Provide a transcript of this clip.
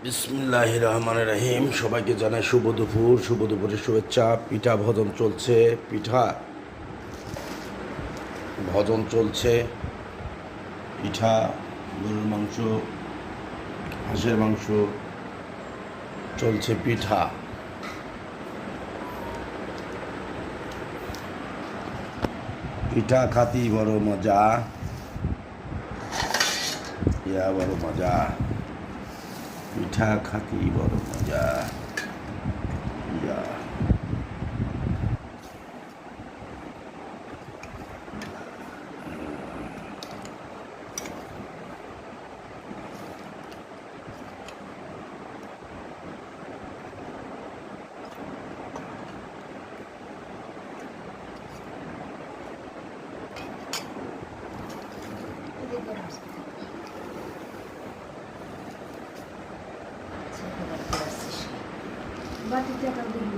বিসমিল্লাহির রহমানির রহিম। সবাইকে জানাই শুভ দুপুর। শুভ দুপুরের শুভেচ্ছা। পিঠা ভজন চলছে, পিঠা ভজন চলছে। পিঠা, গরুর মাংস, হাঁসের মাংস চলছে। পিঠা পিঠা খাতি বড় মজা, ইয়া বড় মজা। পিঠা খাতি বড় মজা, ইয়া। বাটিতে টাকা দিবি